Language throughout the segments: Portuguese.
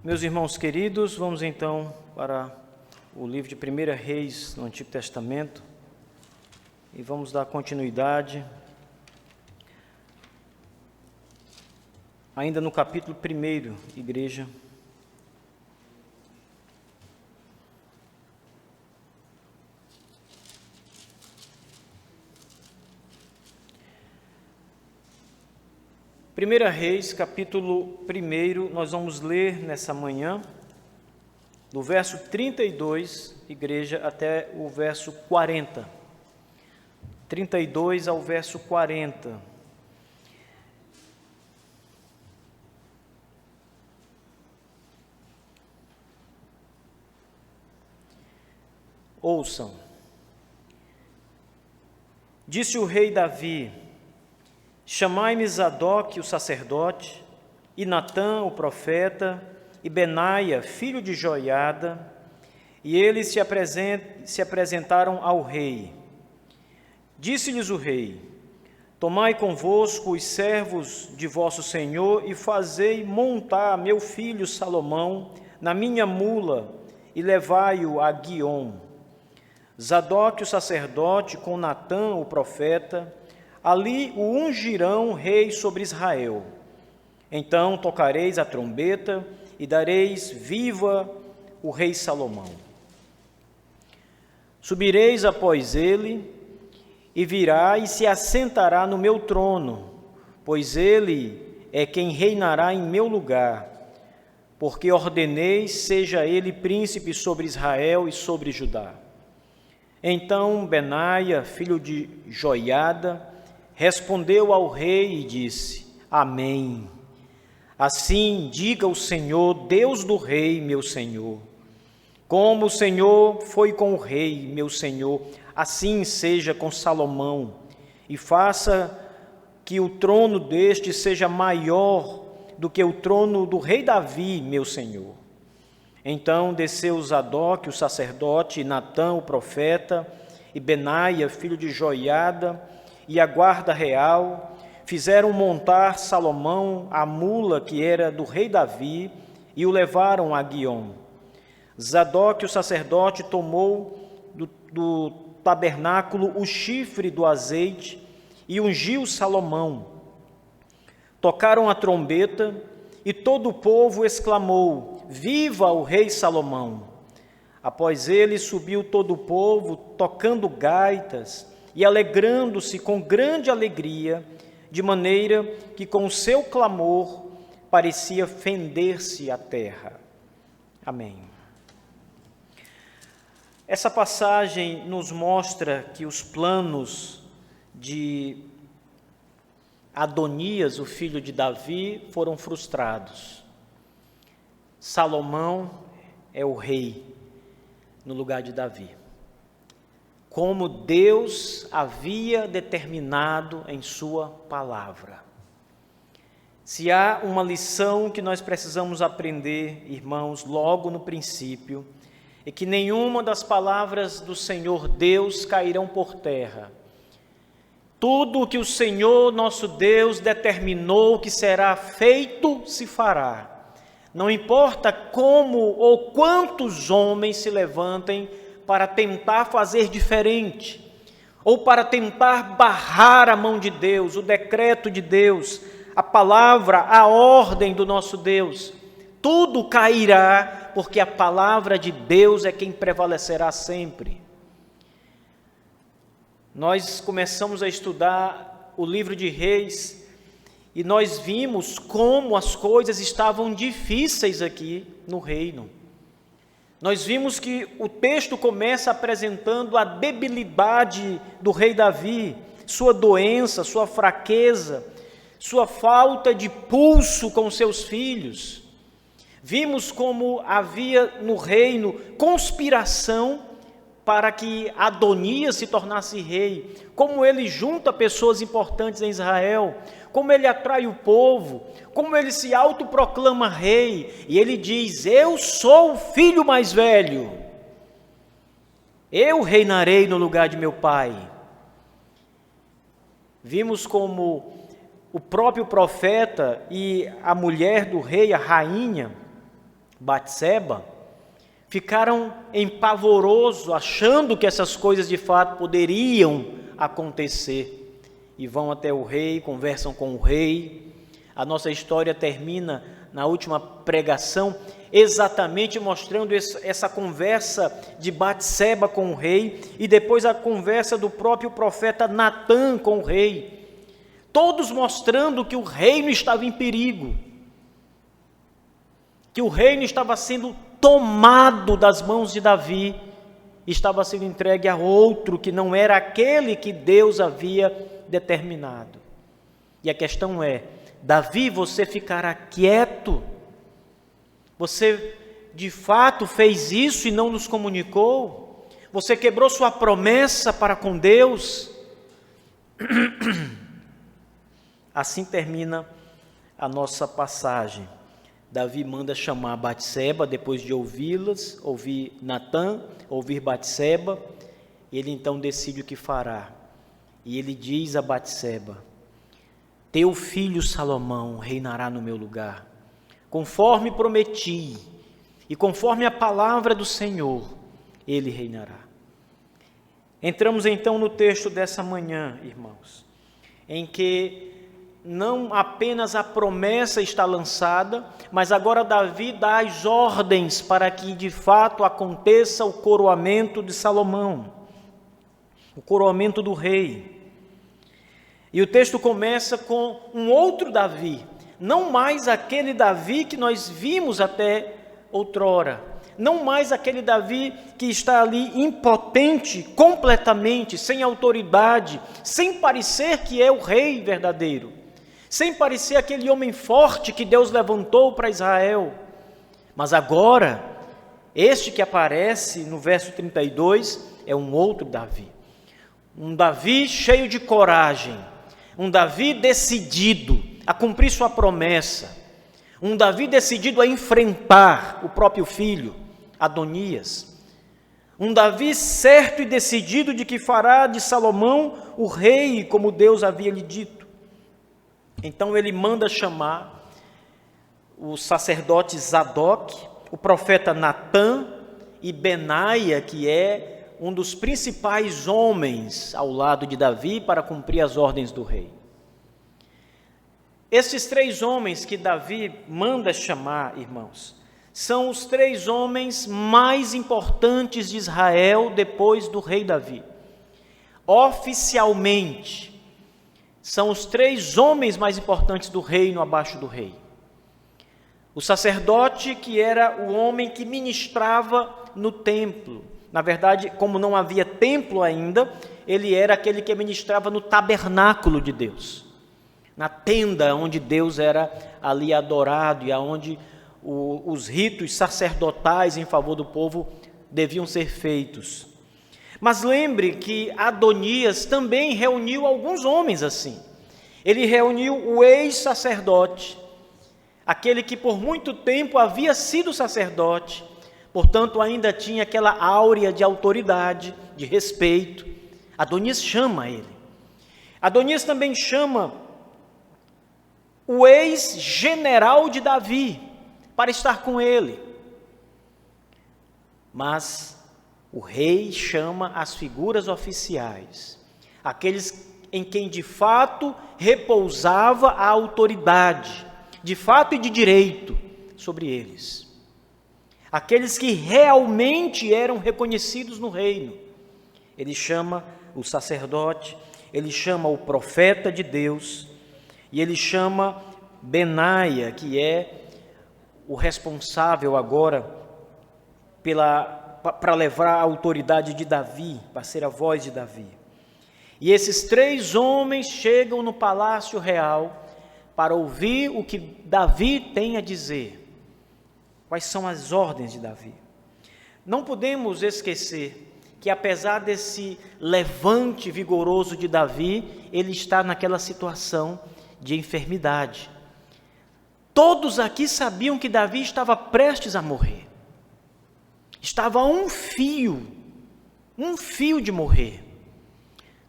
Meus irmãos queridos, vamos então para o livro de 1 Reis no Antigo Testamento e vamos dar continuidade ainda no capítulo 1, igreja. Primeira Reis, capítulo 1, nós vamos ler nessa manhã, do verso 32, igreja, até o verso 40. 32 ao verso 40. Ouçam. Disse o rei Davi: chamai-me Zadok, o sacerdote, e Natã, o profeta, e Benaia, filho de Joiada, e eles se apresentaram ao rei. Disse-lhes o rei: tomai convosco os servos de vosso senhor e fazei montar meu filho Salomão na minha mula e levai-o a Guiom. Zadok, o sacerdote, com Natã, o profeta, ali o ungirão rei sobre Israel. Então tocareis a trombeta e dareis viva o rei Salomão. Subireis após ele, e virá e se assentará no meu trono, pois ele é quem reinará em meu lugar, porque ordenei seja ele príncipe sobre Israel e sobre Judá. Então Benaia, filho de Joiada, respondeu ao rei e disse: Amém. Assim diga o Senhor, Deus do rei, meu senhor. Como o Senhor foi com o rei, meu senhor, assim seja com Salomão, e faça que o trono deste seja maior do que o trono do rei Davi, meu senhor. Então desceu Zadok, o sacerdote, e Natã, o profeta, e Benaia, filho de Joiada, e a guarda real, fizeram montar Salomão a mula que era do rei Davi, e o levaram a Guiom. Zadok, o sacerdote, tomou do tabernáculo o chifre do azeite e ungiu Salomão. Tocaram a trombeta e todo o povo exclamou: Viva o rei Salomão! Após ele subiu todo o povo, tocando gaitas e alegrando-se com grande alegria, de maneira que com o seu clamor parecia fender-se a terra. Amém. Essa passagem nos mostra que os planos de Adonias, o filho de Davi, foram frustrados. Salomão é o rei no lugar de Davi, como Deus havia determinado em sua palavra. Se há uma lição que nós precisamos aprender, irmãos, logo no princípio, é que nenhuma das palavras do Senhor Deus cairão por terra. Tudo o que o Senhor nosso Deus determinou que será feito, se fará. Não importa como ou quantos homens se levantem para tentar fazer diferente, ou para tentar barrar a mão de Deus, o decreto de Deus, a palavra, a ordem do nosso Deus. Tudo cairá, porque a palavra de Deus é quem prevalecerá sempre. Nós começamos a estudar o livro de Reis e nós vimos como as coisas estavam difíceis aqui no reino. Nós vimos que o texto começa apresentando a debilidade do rei Davi, sua doença, sua fraqueza, sua falta de pulso com seus filhos. Vimos como havia no reino conspiração para que Adonias se tornasse rei, como ele junta pessoas importantes em Israel, como ele atrai o povo, como ele se autoproclama rei, e ele diz: eu sou o filho mais velho, eu reinarei no lugar de meu pai. Vimos como o próprio profeta e a mulher do rei, a rainha, Batseba, ficaram em pavoroso, achando que essas coisas de fato poderiam acontecer. E vão até o rei, conversam com o rei. A nossa história termina na última pregação exatamente mostrando essa conversa de Batseba com o rei e depois a conversa do próprio profeta Natã com o rei, todos mostrando que o reino estava em perigo, que o reino estava sendo tomado das mãos de Davi, estava sendo entregue a outro que não era aquele que Deus havia determinado. E a questão é: Davi, você ficará quieto? Você de fato fez isso e não nos comunicou? Você quebrou sua promessa para com Deus? Assim termina a nossa passagem. Davi manda chamar Batseba, depois de ouvir Natã, ouvir Batseba, ele então decide o que fará. E ele diz a Batseba: teu filho Salomão reinará no meu lugar, conforme prometi, e conforme a palavra do Senhor, ele reinará. Entramos então no texto dessa manhã, irmãos, em que não apenas a promessa está lançada, mas agora Davi dá as ordens para que de fato aconteça o coroamento de Salomão, o coroamento do rei. E o texto começa com um outro Davi, não mais aquele Davi que nós vimos até outrora, não mais aquele Davi que está ali impotente, completamente, sem autoridade, sem parecer que é o rei verdadeiro, sem parecer aquele homem forte que Deus levantou para Israel. Mas agora, este que aparece no verso 32 é um outro Davi, um Davi cheio de coragem, um Davi decidido a cumprir sua promessa, um Davi decidido a enfrentar o próprio filho, Adonias, um Davi certo e decidido de que fará de Salomão o rei, como Deus havia lhe dito. Então ele manda chamar o sacerdote Zadok, o profeta Natã e Benaia, que é um dos principais homens ao lado de Davi para cumprir as ordens do rei. Esses três homens que Davi manda chamar, irmãos, são os três homens mais importantes de Israel depois do rei Davi. Oficialmente, são os três homens mais importantes do reino abaixo do rei. O sacerdote, que era o homem que ministrava no templo. Na verdade, como não havia templo ainda, ele era aquele que ministrava no tabernáculo de Deus, na tenda onde Deus era ali adorado e aonde os ritos sacerdotais em favor do povo deviam ser feitos. Mas lembre que Adonias também reuniu alguns homens assim. Ele reuniu o ex-sacerdote, aquele que por muito tempo havia sido sacerdote, portanto ainda tinha aquela áurea de autoridade, de respeito. Adonias chama ele. Adonias também chama o ex-general de Davi para estar com ele. Mas o rei chama as figuras oficiais, aqueles em quem de fato repousava a autoridade, de fato e de direito sobre eles. Aqueles que realmente eram reconhecidos no reino. Ele chama o sacerdote, ele chama o profeta de Deus, e ele chama Benaia, que é o responsável agora para levar a autoridade de Davi, para ser a voz de Davi. E esses três homens chegam no palácio real para ouvir o que Davi tem a dizer. Quais são as ordens de Davi? Não podemos esquecer que apesar desse levante vigoroso de Davi, ele está naquela situação de enfermidade. Todos aqui sabiam que Davi estava prestes a morrer. Estava a um fio de morrer.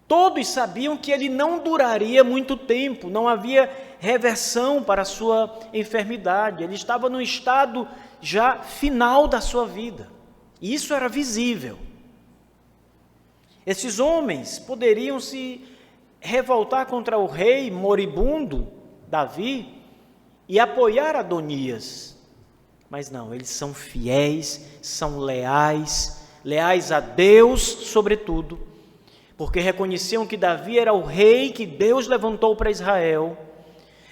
Todos sabiam que ele não duraria muito tempo, não havia reversão para a sua enfermidade. Ele estava num estado já final da sua vida. E isso era visível. Esses homens poderiam se revoltar contra o rei moribundo, Davi, e apoiar Adonias. Mas não, eles são fiéis, são leais a Deus sobretudo, porque reconheciam que Davi era o rei que Deus levantou para Israel.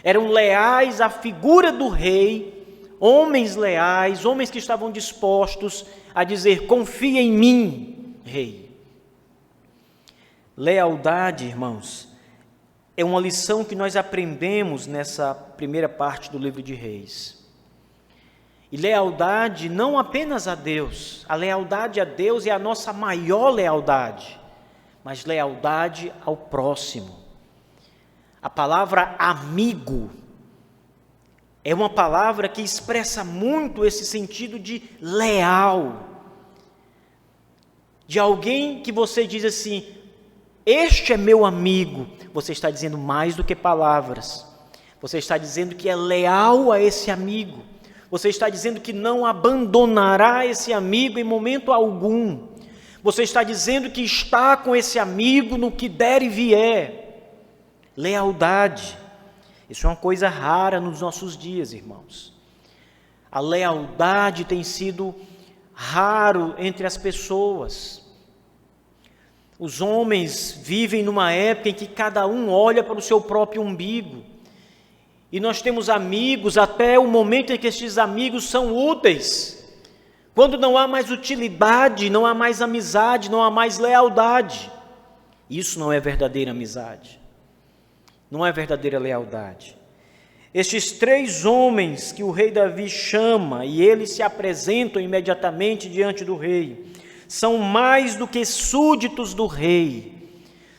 Eram leais à figura do rei, homens leais, homens que estavam dispostos a dizer: confia em mim, rei. Lealdade, irmãos, é uma lição que nós aprendemos nessa primeira parte do livro de Reis. E lealdade não apenas a Deus, a lealdade a Deus é a nossa maior lealdade, mas lealdade ao próximo. A palavra amigo é uma palavra que expressa muito esse sentido de leal, de alguém que você diz assim: este é meu amigo. Você está dizendo mais do que palavras. Você está dizendo que é leal a esse amigo. Você está dizendo que não abandonará esse amigo em momento algum. Você está dizendo que está com esse amigo no que der e vier. Lealdade. Isso é uma coisa rara nos nossos dias, irmãos. A lealdade tem sido raro entre as pessoas. Os homens vivem numa época em que cada um olha para o seu próprio umbigo. E nós temos amigos até o momento em que estes amigos são úteis. Quando não há mais utilidade, não há mais amizade, não há mais lealdade. Isso não é verdadeira amizade. Não é verdadeira lealdade. Estes 3 homens que o rei Davi chama e eles se apresentam imediatamente diante do rei, são mais do que súditos do rei,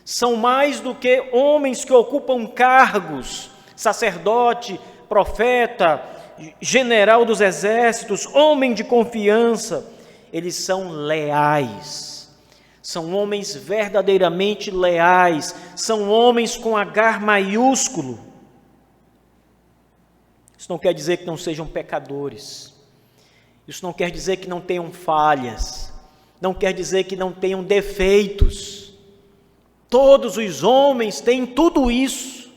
são mais do que homens que ocupam cargos, sacerdote, profeta, general dos exércitos, homem de confiança. Eles são leais, são homens verdadeiramente leais, são homens com H maiúsculo. Isso não quer dizer que não sejam pecadores, isso não quer dizer que não tenham falhas, não quer dizer que não tenham defeitos. Todos os homens têm tudo isso.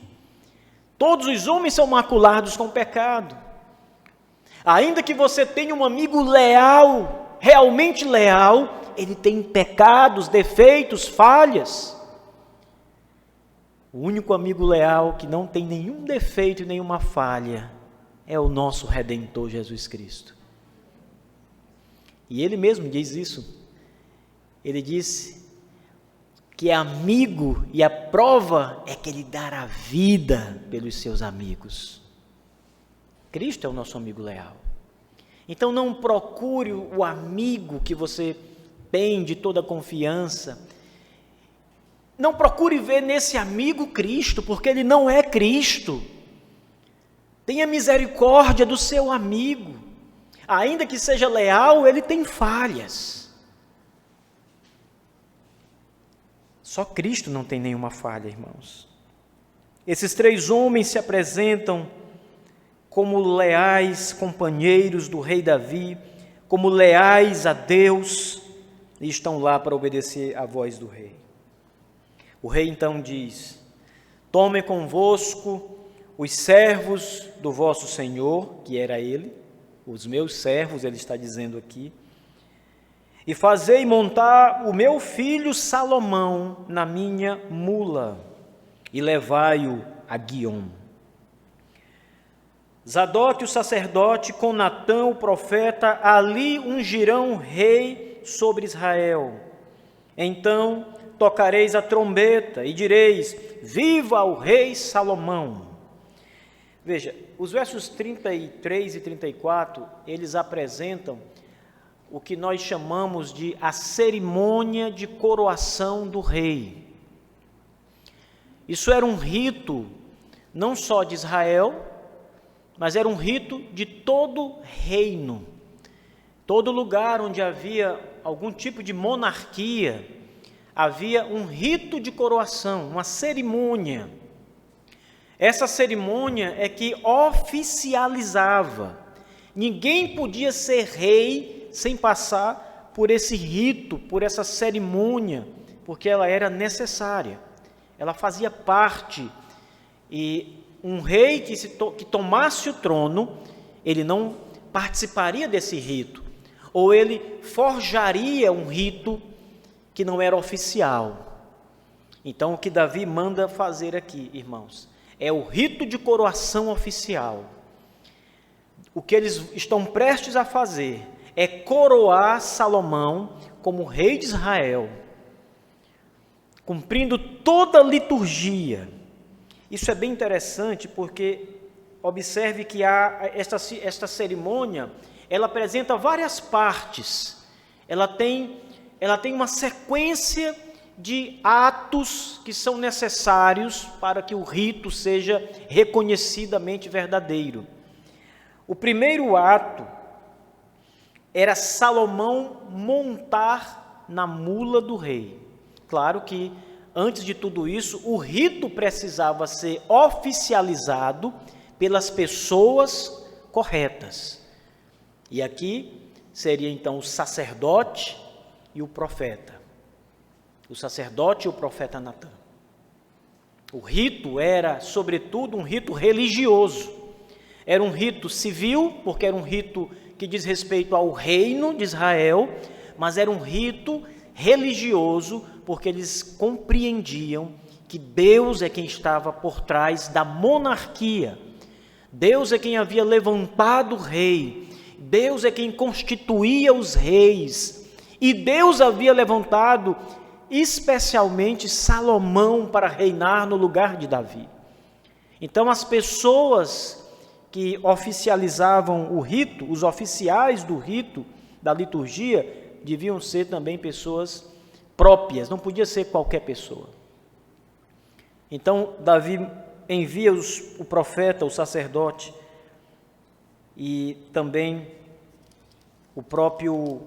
Todos os homens são maculados com pecado. Ainda que você tenha um amigo leal, realmente leal, ele tem pecados, defeitos, falhas. O único amigo leal que não tem nenhum defeito e nenhuma falha é o nosso Redentor Jesus Cristo. E ele mesmo diz isso. Ele disse que é amigo e a prova é que ele dará vida pelos seus amigos. Cristo é o nosso amigo leal. Então não procure o amigo que você tem de toda confiança. Não procure ver nesse amigo Cristo, porque ele não é Cristo. Tenha misericórdia do seu amigo. Ainda que seja leal, ele tem falhas. Só Cristo não tem nenhuma falha, irmãos. Esses 3 homens se apresentam como leais companheiros do rei Davi, como leais a Deus, e estão lá para obedecer à voz do rei. O rei então diz: tomem convosco os servos do vosso senhor, que era ele, os meus servos, ele está dizendo aqui, e fazei montar o meu filho Salomão na minha mula, e levai-o a Guiom. Zadoque o sacerdote com Natã o profeta ali ungirão rei sobre Israel. Então tocareis a trombeta e direis: viva o rei Salomão. Veja, os versos 33 e 34, eles apresentam o que nós chamamos de a cerimônia de coroação do rei. Isso era um rito não só de Israel, mas era um rito de todo reino. Todo lugar onde havia algum tipo de monarquia, havia um rito de coroação, uma cerimônia. Essa cerimônia é que oficializava, Ninguém podia ser rei sem passar por esse rito, por essa cerimônia, porque ela era necessária, ela fazia parte. E um rei que tomasse o trono, ele não participaria desse rito, ou ele forjaria um rito que não era oficial. Então, o que Davi manda fazer aqui, irmãos, é o rito de coroação oficial. O que eles estão prestes a fazer é coroar Salomão como rei de Israel, cumprindo toda a liturgia. Isso é bem interessante porque observe que esta cerimônia, ela apresenta várias partes, ela tem uma sequência de atos que são necessários para que o rito seja reconhecidamente verdadeiro. O primeiro ato era Salomão montar na mula do rei. Claro que, antes de tudo isso, o rito precisava ser oficializado pelas pessoas corretas. E aqui seria então o sacerdote e o profeta. O sacerdote e o profeta Natã. O rito era, sobretudo, um rito religioso. Era um rito civil, porque era um rito que diz respeito ao reino de Israel, mas era um rito religioso, porque eles compreendiam que Deus é quem estava por trás da monarquia. Deus é quem havia levantado o rei, Deus é quem constituía os reis, e Deus havia levantado especialmente Salomão para reinar no lugar de Davi. Então as pessoas que oficializavam o rito, os oficiais do rito, da liturgia, deviam ser também pessoas próprias, não podia ser qualquer pessoa. Então Davi envia o profeta, o sacerdote, e também o próprio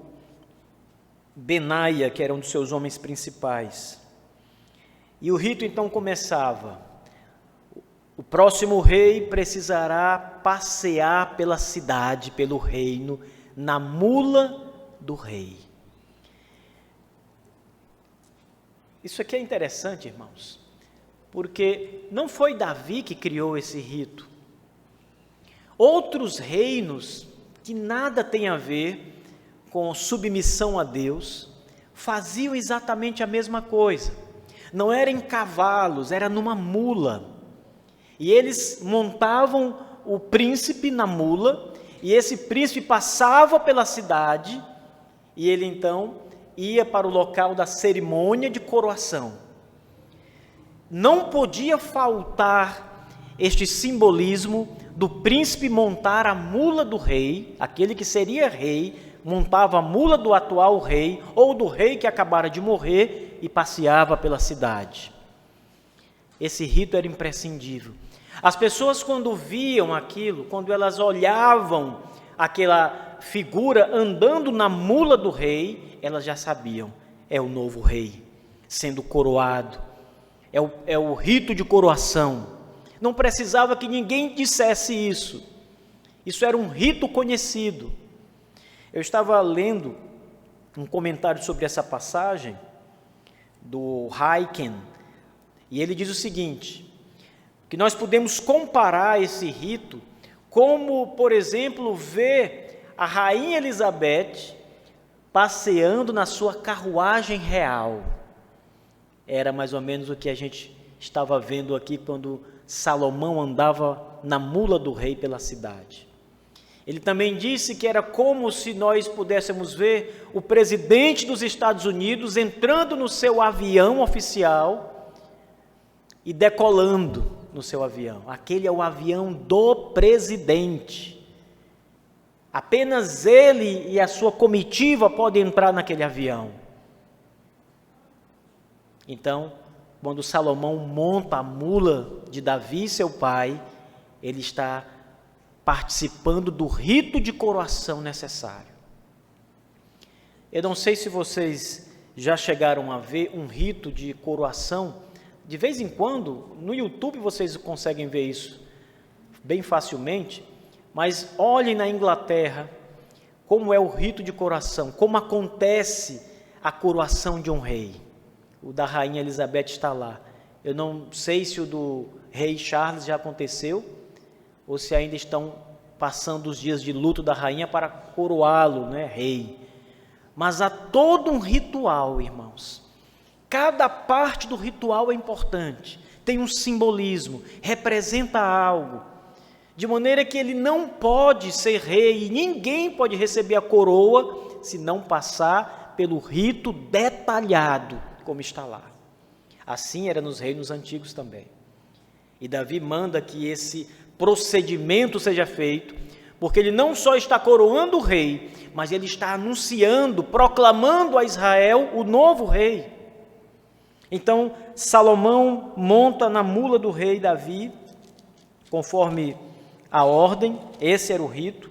Benaia, que era um dos seus homens principais. E o rito então começava. O próximo rei precisará passear pela cidade, pelo reino, na mula do rei. Isso aqui é interessante, irmãos, porque não foi Davi que criou esse rito. Outros reinos que nada têm a ver com submissão a Deus faziam exatamente a mesma coisa. Não era em cavalos, era numa mula. E eles montavam o príncipe na mula, e esse príncipe passava pela cidade, e ele então ia para o local da cerimônia de coroação. Não podia faltar este simbolismo do príncipe montar a mula do rei, aquele que seria rei, montava a mula do atual rei, ou do rei que acabara de morrer, e passeava pela cidade. Esse rito era imprescindível. As pessoas, quando viam aquilo, quando elas olhavam aquela figura andando na mula do rei, elas já sabiam, é o novo rei sendo coroado, é o rito de coroação. Não precisava que ninguém dissesse isso, isso era um rito conhecido. Eu estava lendo um comentário sobre essa passagem do Heiken, e ele diz o seguinte, que nós podemos comparar esse rito como, por exemplo, ver a rainha Elizabeth passeando na sua carruagem real. Era mais ou menos o que a gente estava vendo aqui quando Salomão andava na mula do rei pela cidade. Ele também disse que era como se nós pudéssemos ver o presidente dos Estados Unidos entrando no seu avião oficial e decolando no seu avião. Aquele é o avião do presidente. Apenas ele e a sua comitiva podem entrar naquele avião. Então, quando Salomão monta a mula de Davi, seu pai, ele está participando do rito de coroação necessário. Eu não sei se vocês já chegaram a ver um rito de coroação. De vez em quando, no YouTube vocês conseguem ver isso bem facilmente, Mas olhem na Inglaterra como é o rito de coroação, como acontece a coroação de um rei. O da rainha Elizabeth está lá. Eu não sei se o do rei Charles já aconteceu, ou se ainda estão passando os dias de luto da rainha para coroá-lo, né, rei. Mas há todo um ritual, irmãos. Cada parte do ritual é importante, tem um simbolismo, representa algo, de maneira que ele não pode ser rei, e ninguém pode receber a coroa se não passar pelo rito detalhado, como está lá. Assim era nos reinos antigos também. E Davi manda que esse procedimento seja feito, porque ele não só está coroando o rei, mas ele está anunciando, proclamando a Israel o novo rei. Então, Salomão monta na mula do rei Davi, conforme a ordem, esse era o rito.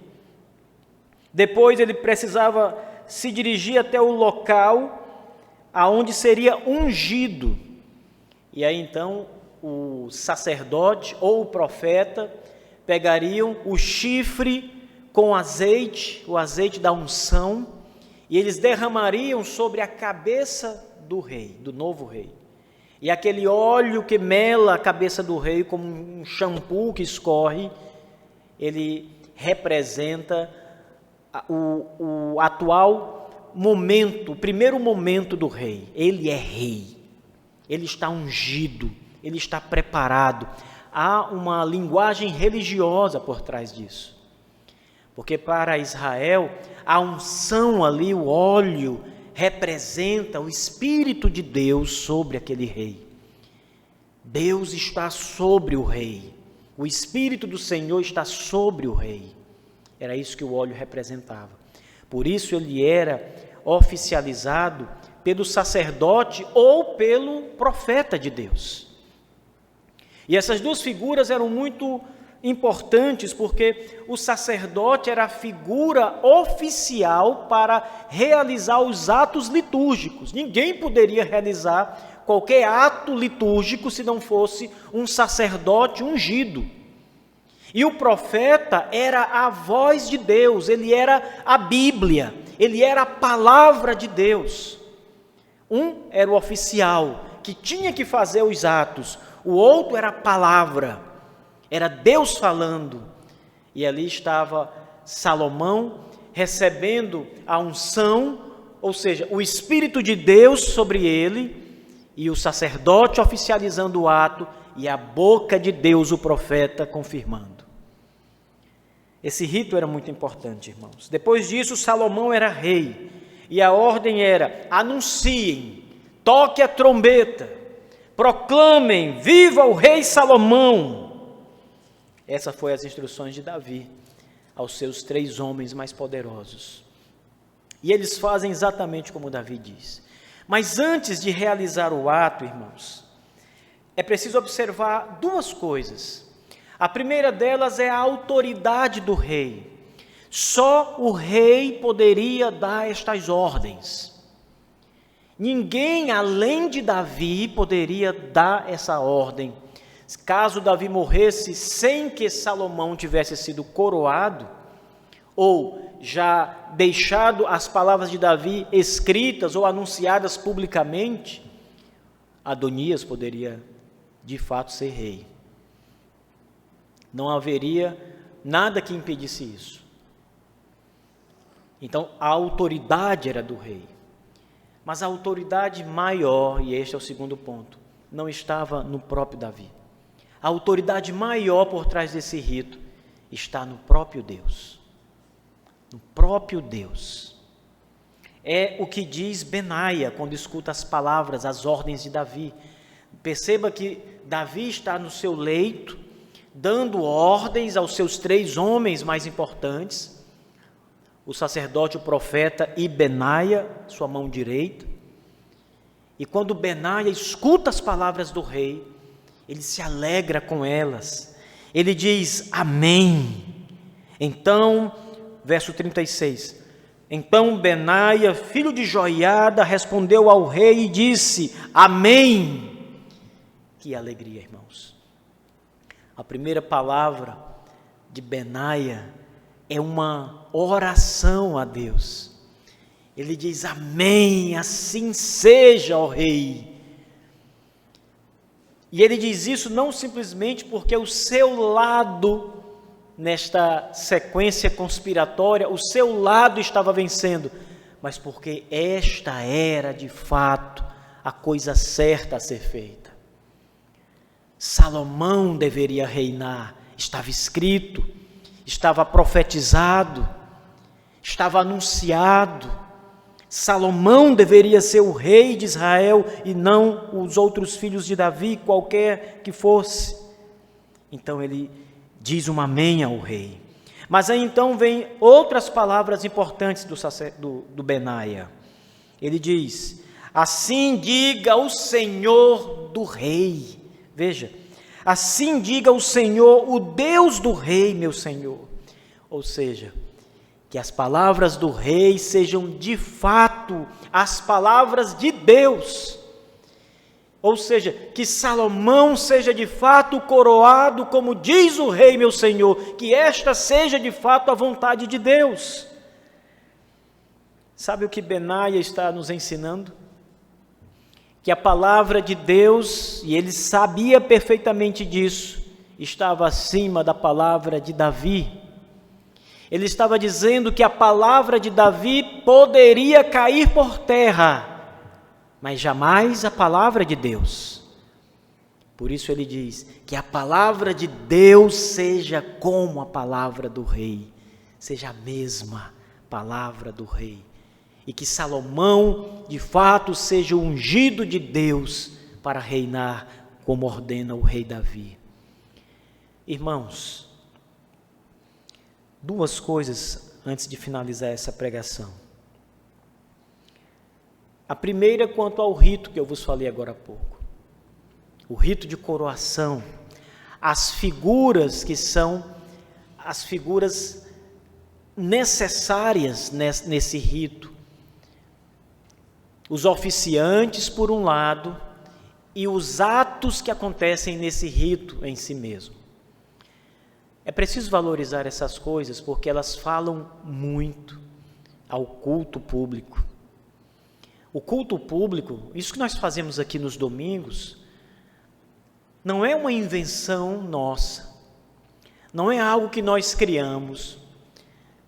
Depois ele precisava se dirigir até o local aonde seria ungido. E aí então o sacerdote ou o profeta pegariam o chifre com azeite, o azeite da unção, e eles derramariam sobre a cabeça do rei, do novo rei. E aquele óleo que mela a cabeça do rei como um shampoo que escorre, ele representa o atual momento, o primeiro momento do rei. Ele é rei, ele está ungido, ele está preparado. Há uma linguagem religiosa por trás disso, porque para Israel a unção ali, o óleo, representa o Espírito de Deus sobre aquele rei. Deus está sobre o rei, o Espírito do Senhor está sobre o rei. Era isso que o óleo representava. Por isso ele era oficializado pelo sacerdote ou pelo profeta de Deus. E essas duas figuras eram muito importantes, porque o sacerdote era a figura oficial para realizar os atos litúrgicos. Ninguém poderia realizar qualquer ato litúrgico se não fosse um sacerdote ungido. E o profeta era a voz de Deus, ele era a Bíblia, ele era a palavra de Deus. Um era o oficial, que tinha que fazer os atos, o outro era a palavra, era Deus falando. E ali estava Salomão recebendo a unção, ou seja, o Espírito de Deus sobre ele, e o sacerdote oficializando o ato, e a boca de Deus, o profeta, confirmando. Esse rito era muito importante, irmãos. Depois disso, Salomão era rei, e a ordem era: anunciem, toque a trombeta, proclamem, viva o rei Salomão. Essas foram as instruções de Davi aos seus 3 homens mais poderosos. E eles fazem exatamente como Davi diz. Mas antes de realizar o ato, irmãos, é preciso observar 2 coisas. A primeira delas é a autoridade do rei. Só o rei poderia dar estas ordens. Ninguém além de Davi poderia dar essa ordem. Caso Davi morresse sem que Salomão tivesse sido coroado, ou já deixado as palavras de Davi escritas ou anunciadas publicamente, Adonias poderia de fato ser rei. Não haveria nada que impedisse isso. Então a autoridade era do rei. Mas a autoridade maior, e este é o segundo ponto, não estava no próprio Davi. A autoridade maior por trás desse rito está no próprio Deus. No próprio Deus. É o que diz Benaia quando escuta as palavras, as ordens de Davi. Perceba que Davi está no seu leito, dando ordens aos seus 3 homens mais importantes, o sacerdote, o profeta e Benaia, sua mão direita. E quando Benaia escuta as palavras do rei, ele se alegra com elas. Ele diz: amém. Então, verso 36, então Benaia, filho de Joiada, respondeu ao rei e disse: amém. Que alegria, irmãos. A primeira palavra de Benaia é uma oração a Deus. Ele diz: amém, assim seja, ó rei. E ele diz isso não simplesmente porque o seu lado, nesta sequência conspiratória, o seu lado estava vencendo, mas porque esta era de fato a coisa certa a ser feita. Salomão deveria reinar, estava escrito, estava profetizado, estava anunciado. Salomão deveria ser o rei de Israel e não os outros filhos de Davi, qualquer que fosse. Então ele diz um amém ao rei. Mas aí então vem outras palavras importantes do Benaia. Ele diz: assim diga o Senhor do rei. Veja, assim diga o Senhor, o Deus do rei, meu Senhor. Ou seja, que as palavras do rei sejam de fato as palavras de Deus. Ou seja, que Salomão seja de fato coroado, como diz o rei, meu Senhor, que esta seja de fato a vontade de Deus. Sabe o que Benaia está nos ensinando? Que a palavra de Deus, e ele sabia perfeitamente disso, estava acima da palavra de Davi. Ele estava dizendo que a palavra de Davi poderia cair por terra, mas jamais a palavra de Deus. Por isso ele diz que a palavra de Deus seja como a palavra do rei, seja a mesma palavra do rei. E que Salomão, de fato, seja o ungido de Deus para reinar como ordena o rei Davi. Irmãos, duas coisas antes de finalizar essa pregação. A primeira quanto ao rito que eu vos falei agora há pouco. O rito de coroação. As figuras que são as figuras necessárias nesse rito. Os oficiantes, por um lado, e os atos que acontecem nesse rito em si mesmo. É preciso valorizar essas coisas porque elas falam muito ao culto público. O culto público, isso que nós fazemos aqui nos domingos, não é uma invenção nossa, não é algo que nós criamos.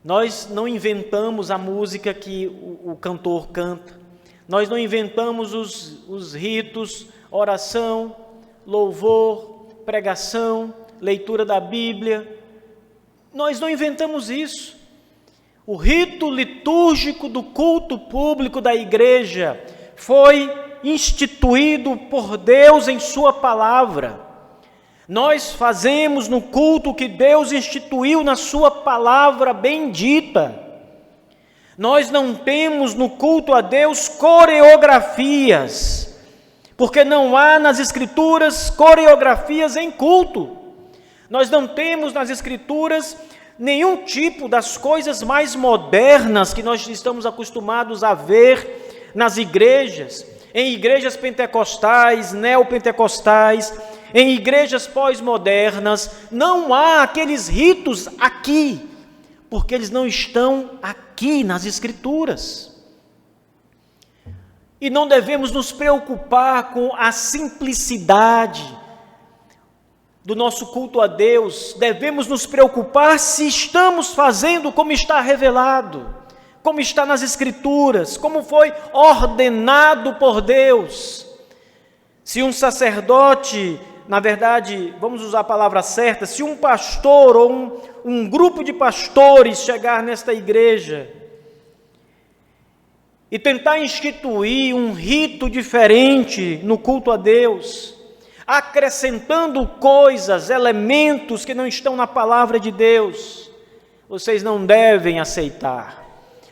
Nós não inventamos a música que o cantor canta, nós não inventamos os ritos, oração, louvor, pregação, leitura da Bíblia. Nós não inventamos isso. O rito litúrgico do culto público da igreja foi instituído por Deus em sua palavra. Nós fazemos no culto que Deus instituiu na sua palavra bendita. Nós não temos no culto a Deus coreografias, porque não há nas Escrituras coreografias em culto. Nós não temos nas Escrituras nenhum tipo das coisas mais modernas que nós estamos acostumados a ver nas igrejas, em igrejas pentecostais, neopentecostais, em igrejas pós-modernas. Não há aqueles ritos aqui, porque eles não estão aqui nas Escrituras. E não devemos nos preocupar com a simplicidade do nosso culto a Deus. Devemos nos preocupar se estamos fazendo como está revelado, como está nas Escrituras, como foi ordenado por Deus. Se um sacerdote, na verdade, vamos usar a palavra certa, se um pastor ou um grupo de pastores chegar nesta igreja e tentar instituir um rito diferente no culto a Deus, acrescentando coisas, elementos que não estão na palavra de Deus, vocês não devem aceitar,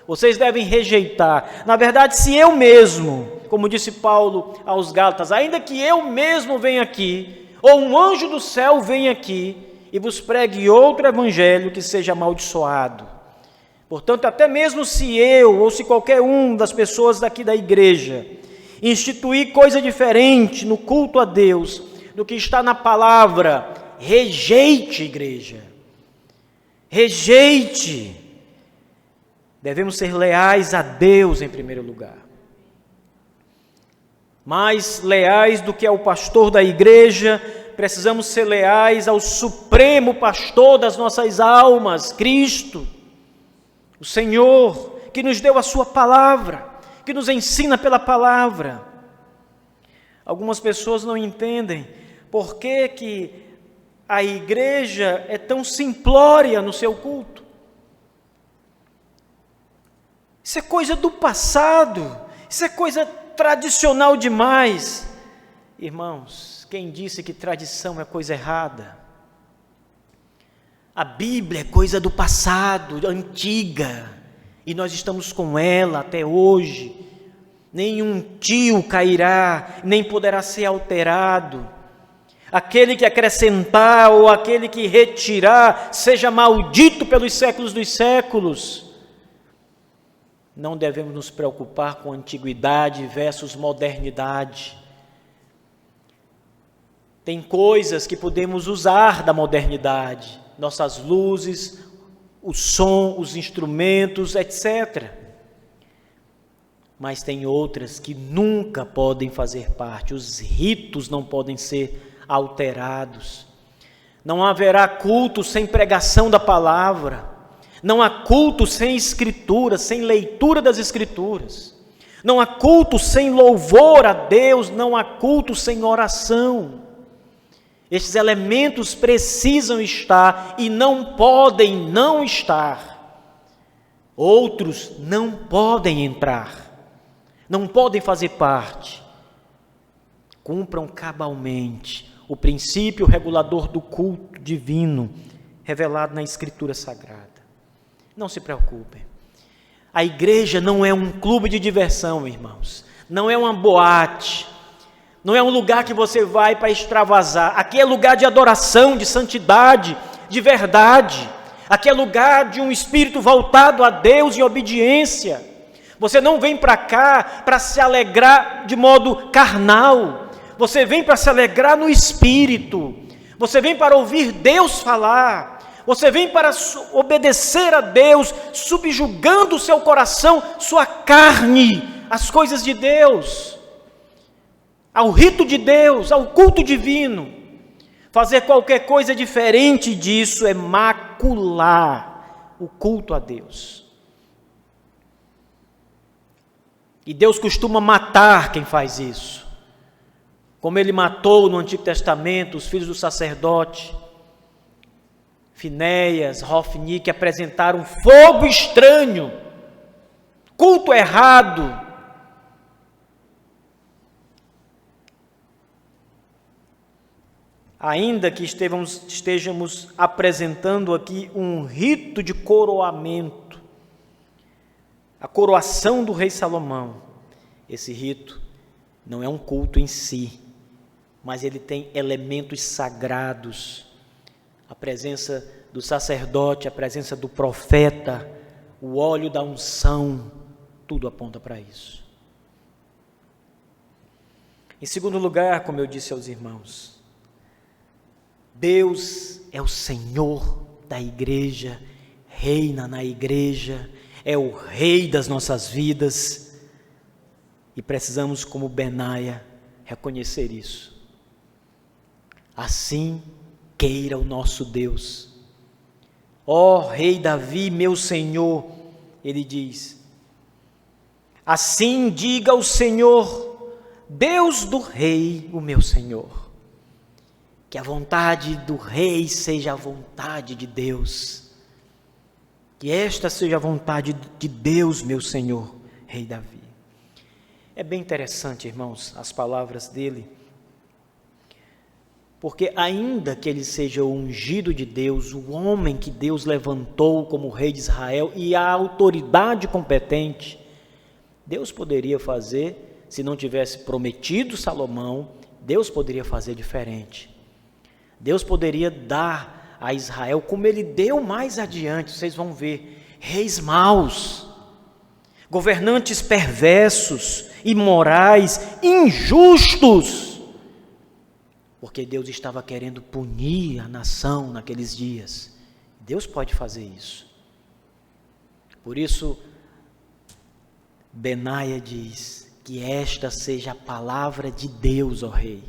vocês devem rejeitar. Na verdade, se eu mesmo, como disse Paulo aos Gálatas, ainda que eu mesmo venha aqui, ou um anjo do céu venha aqui e vos pregue outro evangelho, que seja amaldiçoado. Portanto, até mesmo se eu, ou se qualquer um das pessoas daqui da igreja, instituir coisa diferente no culto a Deus, do que está na palavra, rejeite, igreja. rejeite. Devemos ser leais a Deus em primeiro lugar. Mais leais do que ao pastor da igreja, precisamos ser leais ao supremo pastor das nossas almas, Cristo, o Senhor, que nos deu a sua palavra, que nos ensina pela palavra. Algumas pessoas não entendem por que a igreja é tão simplória no seu culto. Isso é coisa do passado, isso é coisa tradicional demais. Irmãos, quem disse que tradição é coisa errada? A Bíblia é coisa do passado, antiga, e nós estamos com ela até hoje. Nenhum tio cairá, nem poderá ser alterado. Aquele que acrescentar ou aquele que retirar, seja maldito pelos séculos dos séculos. Não devemos nos preocupar com antiguidade versus modernidade. Tem coisas que podemos usar da modernidade, nossas luzes, o som, os instrumentos, etc. Mas tem outras que nunca podem fazer parte, os ritos não podem ser alterados. Não haverá culto sem pregação da palavra. Não há culto sem escritura, sem leitura das escrituras. Não há culto sem louvor a Deus, não há culto sem oração. Estes elementos precisam estar e não podem não estar. Outros não podem entrar, não podem fazer parte. Cumpram cabalmente o princípio regulador do culto divino, revelado na Escritura Sagrada. Não se preocupem. A igreja não é um clube de diversão, irmãos. Não é uma boate. Não é um lugar que você vai para extravasar. Aqui é lugar de adoração, de santidade, de verdade. Aqui é lugar de um espírito voltado a Deus em obediência. Você não vem para cá para se alegrar de modo carnal. Você vem para se alegrar no espírito. Você vem para ouvir Deus falar. Você vem para obedecer a Deus, subjugando o seu coração, sua carne, às coisas de Deus, ao rito de Deus, ao culto divino. Fazer qualquer coisa diferente disso é macular o culto a Deus. E Deus costuma matar quem faz isso, como Ele matou no Antigo Testamento os filhos do sacerdote, Finéias, Hofni, que apresentaram fogo estranho, culto errado. Ainda que estejamos apresentando aqui um rito de coroamento, a coroação do rei Salomão, esse rito não é um culto em si, mas ele tem elementos sagrados. A presença do sacerdote, a presença do profeta, o óleo da unção, tudo aponta para isso. Em segundo lugar, como eu disse aos irmãos, Deus é o Senhor da igreja, reina na igreja, é o rei das nossas vidas, e precisamos, como Benaia, reconhecer isso. Assim queira o nosso Deus. Ó rei Davi, meu Senhor, ele diz, assim diga o Senhor, Deus do rei, o meu Senhor, que a vontade do rei seja a vontade de Deus, que esta seja a vontade de Deus, meu Senhor, rei Davi. É bem interessante, irmãos, as palavras dele, porque ainda que ele seja o ungido de Deus, o homem que Deus levantou como rei de Israel e a autoridade competente, Deus poderia fazer, se não tivesse prometido Salomão, Deus poderia fazer diferente. Deus poderia dar a Israel, como ele deu mais adiante, vocês vão ver, reis maus, governantes perversos, imorais, injustos, porque Deus estava querendo punir a nação naqueles dias. Deus pode fazer isso. Por isso, Benaia diz que esta seja a palavra de Deus, ó rei,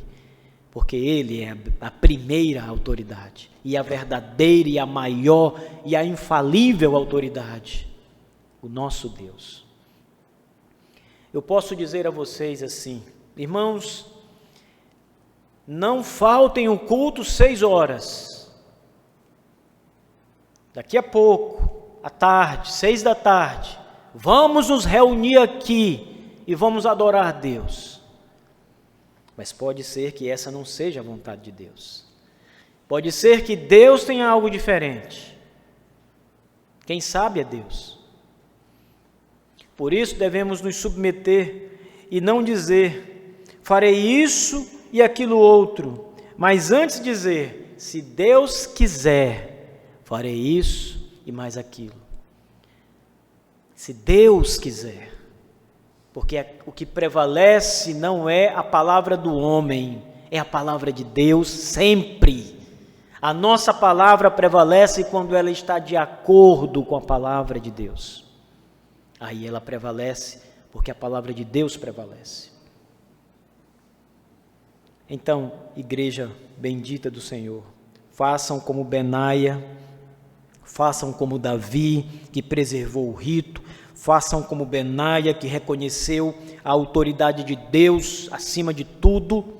porque ele é a primeira autoridade, e a verdadeira e a maior e a infalível autoridade, o nosso Deus. Eu posso dizer a vocês assim, irmãos, não faltem o culto 6 horas. Daqui a pouco, à tarde, 6 da tarde, vamos nos reunir aqui e vamos adorar a Deus. Mas pode ser que essa não seja a vontade de Deus. Pode ser que Deus tenha algo diferente. Quem sabe é Deus. Por isso devemos nos submeter e não dizer, farei isso e aquilo outro, mas antes dizer, se Deus quiser, farei isso e mais aquilo. Se Deus quiser, porque o que prevalece não é a palavra do homem, é a palavra de Deus sempre. A nossa palavra prevalece quando ela está de acordo com a palavra de Deus. Aí ela prevalece porque a palavra de Deus prevalece. Então, igreja bendita do Senhor, façam como Benaia, façam como Davi, que preservou o rito, façam como Benaia, que reconheceu a autoridade de Deus acima de tudo,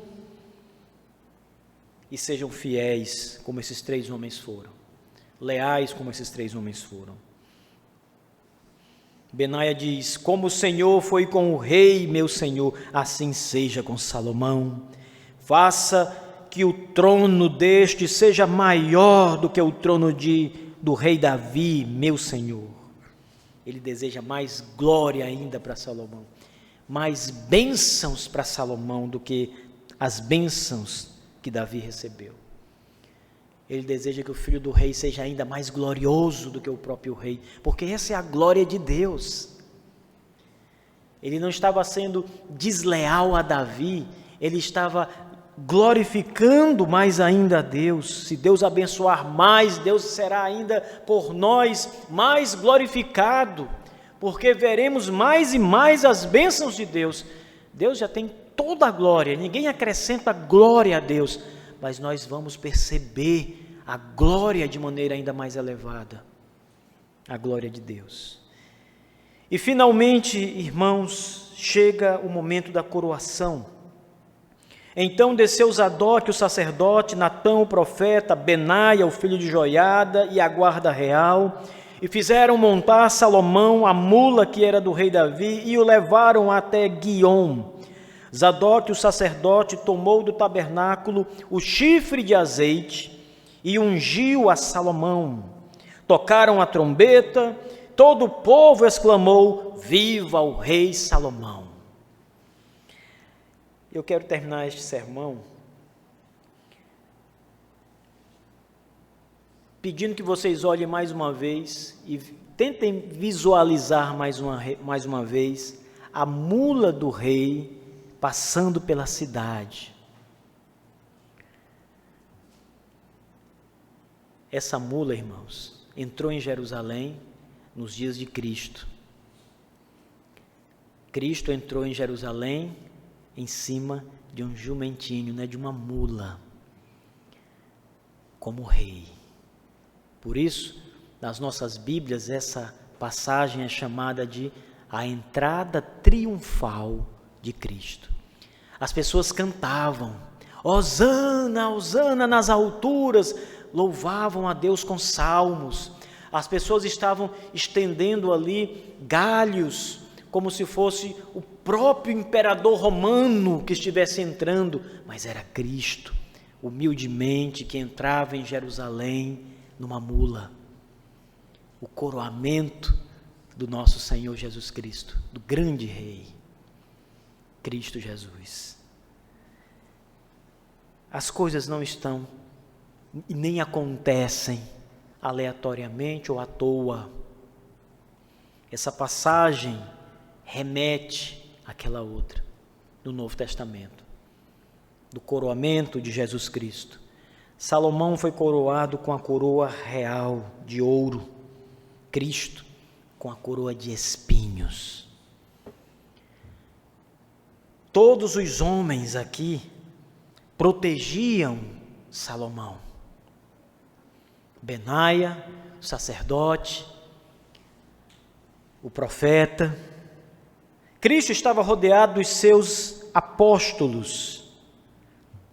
e sejam fiéis como esses 3 homens foram, leais como esses 3 homens foram. Benaia diz, como o Senhor foi com o rei, meu Senhor, assim seja com Salomão. Faça que o trono deste seja maior do que o trono do rei Davi, meu Senhor. Ele deseja mais glória ainda para Salomão, mais bênçãos para Salomão do que as bênçãos que Davi recebeu. Ele deseja que o filho do rei seja ainda mais glorioso do que o próprio rei, porque essa é a glória de Deus. Ele não estava sendo desleal a Davi, ele estava glorificando mais ainda a Deus. Se Deus abençoar mais, Deus será ainda por nós mais glorificado, porque veremos mais e mais as bênçãos de Deus. Deus já tem toda a glória, ninguém acrescenta glória a Deus, mas nós vamos perceber a glória de maneira ainda mais elevada, a glória de Deus. E finalmente, irmãos, chega o momento da coroação. Então desceu Zadok, o sacerdote, Natã, o profeta, Benaia, o filho de Joiada, e a guarda real, e fizeram montar Salomão, a mula que era do rei Davi, e o levaram até Guiom. Zadok, o sacerdote, tomou do tabernáculo o chifre de azeite e ungiu a Salomão. Tocaram a trombeta, todo o povo exclamou, viva o rei Salomão. Eu quero terminar este sermão pedindo que vocês olhem mais uma vez e tentem visualizar mais uma vez a mula do rei passando pela cidade. Essa mula, irmãos, entrou em Jerusalém nos dias de Cristo. Cristo entrou em Jerusalém em cima de um jumentinho, né, de uma mula, como rei. Por isso, nas nossas Bíblias, essa passagem é chamada de a entrada triunfal de Cristo. As pessoas cantavam, Hosana, Hosana nas alturas, louvavam a Deus com salmos. As pessoas estavam estendendo ali galhos, como se fosse o próprio imperador romano que estivesse entrando, mas era Cristo, humildemente, que entrava em Jerusalém numa mula. O coroamento do nosso Senhor Jesus Cristo, do grande Rei, Cristo Jesus. As coisas não estão e nem acontecem aleatoriamente ou à toa. Essa passagem remete àquela outra, do Novo Testamento, do coroamento de Jesus Cristo, Salomão foi coroado com a coroa real de ouro, Cristo com a coroa de espinhos. Todos os homens aqui protegiam Salomão. Benaia, o sacerdote, o profeta. Cristo estava rodeado dos seus apóstolos,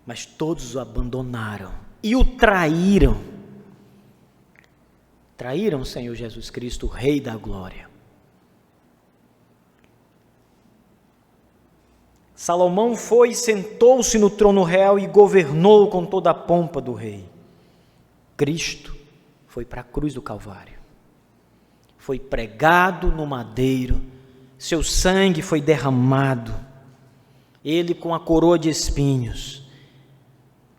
mas todos o abandonaram e o traíram. Traíram o Senhor Jesus Cristo, o Rei da Glória. Salomão foi e sentou-se no trono real e governou com toda a pompa do rei. Cristo foi para a cruz do Calvário. Foi pregado no madeiro, seu sangue foi derramado. Ele com a coroa de espinhos,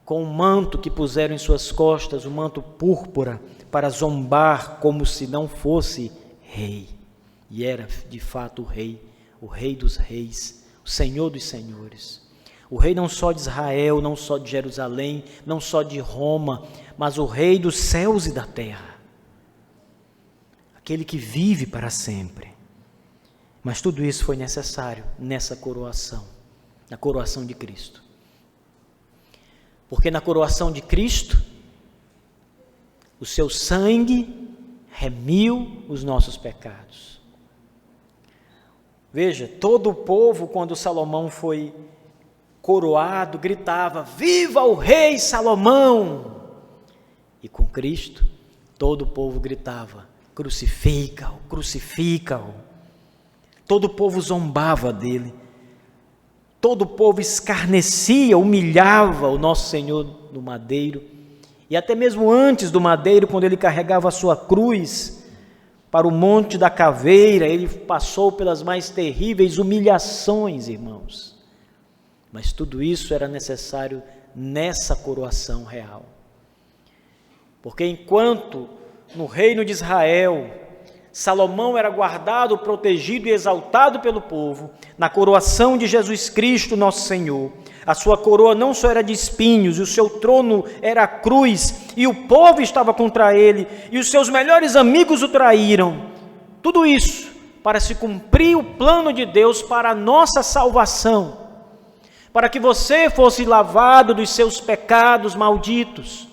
com o manto que puseram em suas costas, o manto púrpura, para zombar como se não fosse rei. E era de fato o rei dos reis, o Senhor dos senhores. O rei não só de Israel, não só de Jerusalém, não só de Roma, mas o rei dos céus e da terra. Aquele que vive para sempre. Mas tudo isso foi necessário nessa coroação, na coroação de Cristo. Porque na coroação de Cristo, o seu sangue remiu os nossos pecados. Veja, todo o povo, quando Salomão foi coroado, gritava: viva o rei Salomão! E com Cristo, todo o povo gritava: crucifica-o, crucifica-o. Todo o povo zombava dele. Todo o povo escarnecia, humilhava o nosso Senhor no madeiro. E até mesmo antes do madeiro, quando ele carregava a sua cruz para o Monte da Caveira, ele passou pelas mais terríveis humilhações, irmãos. Mas tudo isso era necessário nessa coroação real. Porque enquanto no reino de Israel, Salomão era guardado, protegido e exaltado pelo povo, na coroação de Jesus Cristo, nosso Senhor, a sua coroa não só era de espinhos, e o seu trono era a cruz, e o povo estava contra ele, e os seus melhores amigos o traíram. Tudo isso para se cumprir o plano de Deus para a nossa salvação, para que você fosse lavado dos seus pecados malditos,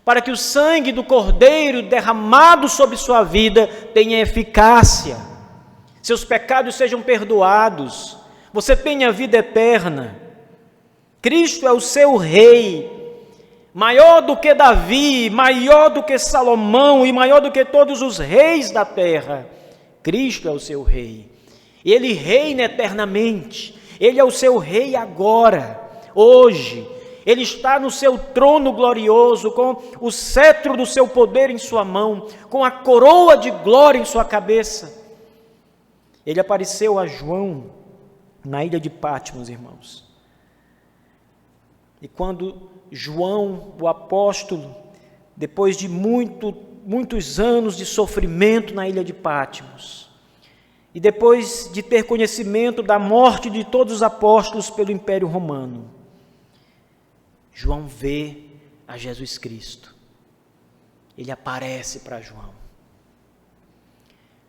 para que o sangue do Cordeiro derramado sobre sua vida tenha eficácia, seus pecados sejam perdoados, você tenha vida eterna. Cristo é o seu rei, maior do que Davi, maior do que Salomão e maior do que todos os reis da terra. Cristo é o seu rei, ele reina eternamente, ele é o seu rei agora, hoje. Ele está no seu trono glorioso, com o cetro do seu poder em sua mão, com a coroa de glória em sua cabeça. Ele apareceu a João na ilha de Patmos, irmãos. E quando João, o apóstolo, depois de muitos anos de sofrimento na ilha de Patmos, e depois de ter conhecimento da morte de todos os apóstolos pelo Império Romano, João vê a Jesus Cristo. Ele aparece para João.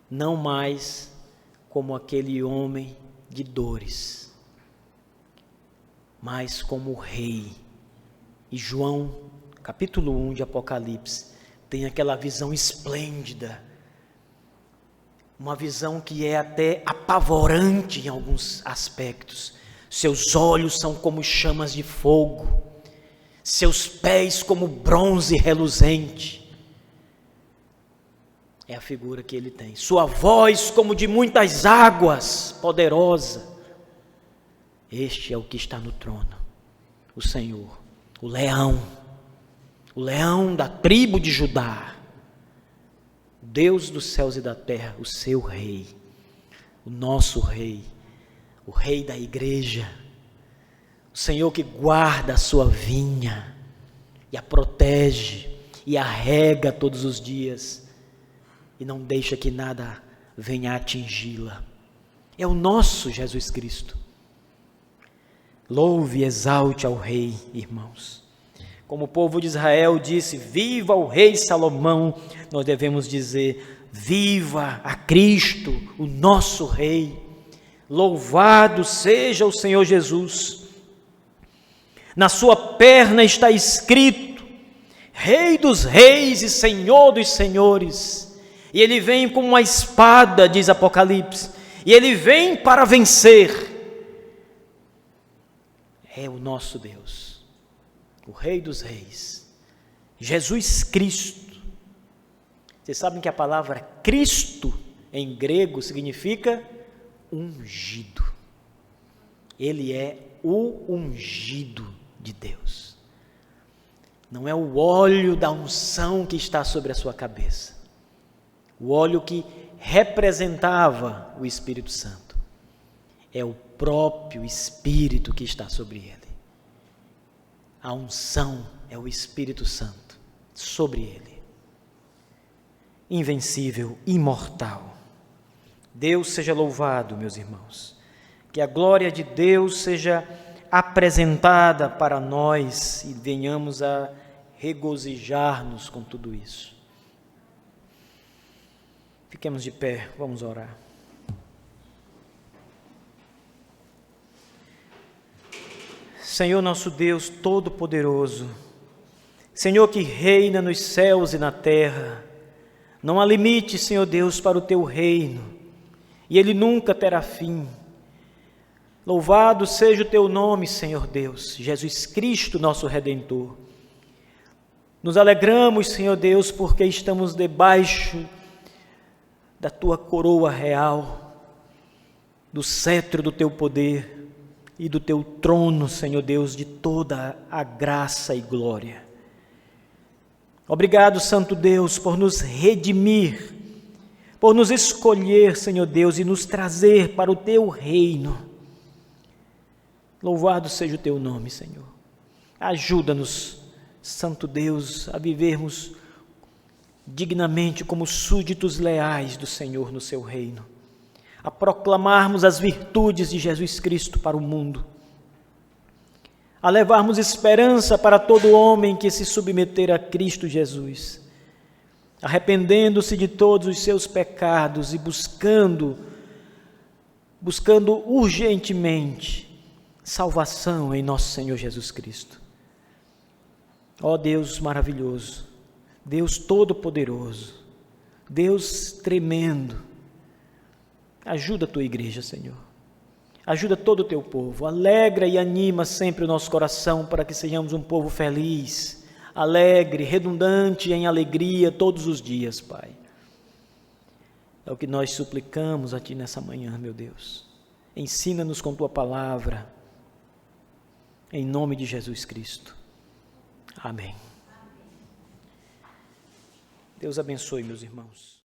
Não mais como aquele homem de dores, mas como o rei. E João, capítulo 1 de Apocalipse, tem aquela visão esplêndida, uma visão que é até apavorante em alguns aspectos. Seus olhos são como chamas de fogo, seus pés como bronze reluzente. É a figura que ele tem. Sua voz como de muitas águas, poderosa. Este é o que está no trono, o Senhor, o leão da tribo de Judá, Deus dos céus e da terra, o seu rei, o nosso rei, o rei da igreja, o Senhor que guarda a sua vinha e a protege e a rega todos os dias e não deixa que nada venha atingi-la. É o nosso Jesus Cristo. Louve e exalte ao Rei, irmãos. Como o povo de Israel disse, viva o rei Salomão, nós devemos dizer, viva a Cristo, o nosso rei. Louvado seja o Senhor Jesus. Na sua perna está escrito, Rei dos reis e Senhor dos senhores. E ele vem com uma espada, diz Apocalipse, e ele vem para vencer. É o nosso Deus, o Rei dos reis, Jesus Cristo. Vocês sabem que a palavra Cristo em grego significa ungido. Ele é o ungido de Deus. Não é o óleo da unção que está sobre a sua cabeça. O óleo que representava o Espírito Santo. É o próprio Espírito que está sobre ele. A unção é o Espírito Santo sobre ele. Invencível, imortal. Deus seja louvado, meus irmãos. Que a glória de Deus seja apresentada para nós e venhamos a regozijar-nos com tudo isso. Fiquemos de pé, vamos orar. Senhor nosso Deus Todo-Poderoso, Senhor que reina nos céus e na terra, não há limite, Senhor Deus, para o teu reino, e ele nunca terá fim. Louvado seja o teu nome, Senhor Deus, Jesus Cristo, nosso Redentor. Nos alegramos, Senhor Deus, porque estamos debaixo da tua coroa real, do cetro do teu poder e do teu trono, Senhor Deus, de toda a graça e glória. Obrigado, Santo Deus, por nos redimir, por nos escolher, Senhor Deus, e nos trazer para o teu reino. Louvado seja o teu nome, Senhor. Ajuda-nos, Santo Deus, a vivermos dignamente como súditos leais do Senhor no seu reino, a proclamarmos as virtudes de Jesus Cristo para o mundo, a levarmos esperança para todo homem que se submeter a Cristo Jesus, arrependendo-se de todos os seus pecados e buscando urgentemente salvação em nosso Senhor Jesus Cristo. Ó Deus maravilhoso, Deus todo-poderoso, Deus tremendo, ajuda a tua igreja, Senhor. Ajuda todo o teu povo, alegra e anima sempre o nosso coração para que sejamos um povo feliz, alegre, redundante em alegria todos os dias, Pai. É o que nós suplicamos a Ti nessa manhã, meu Deus. Ensina-nos com Tua palavra, em nome de Jesus Cristo. Amém. Deus abençoe, meus irmãos.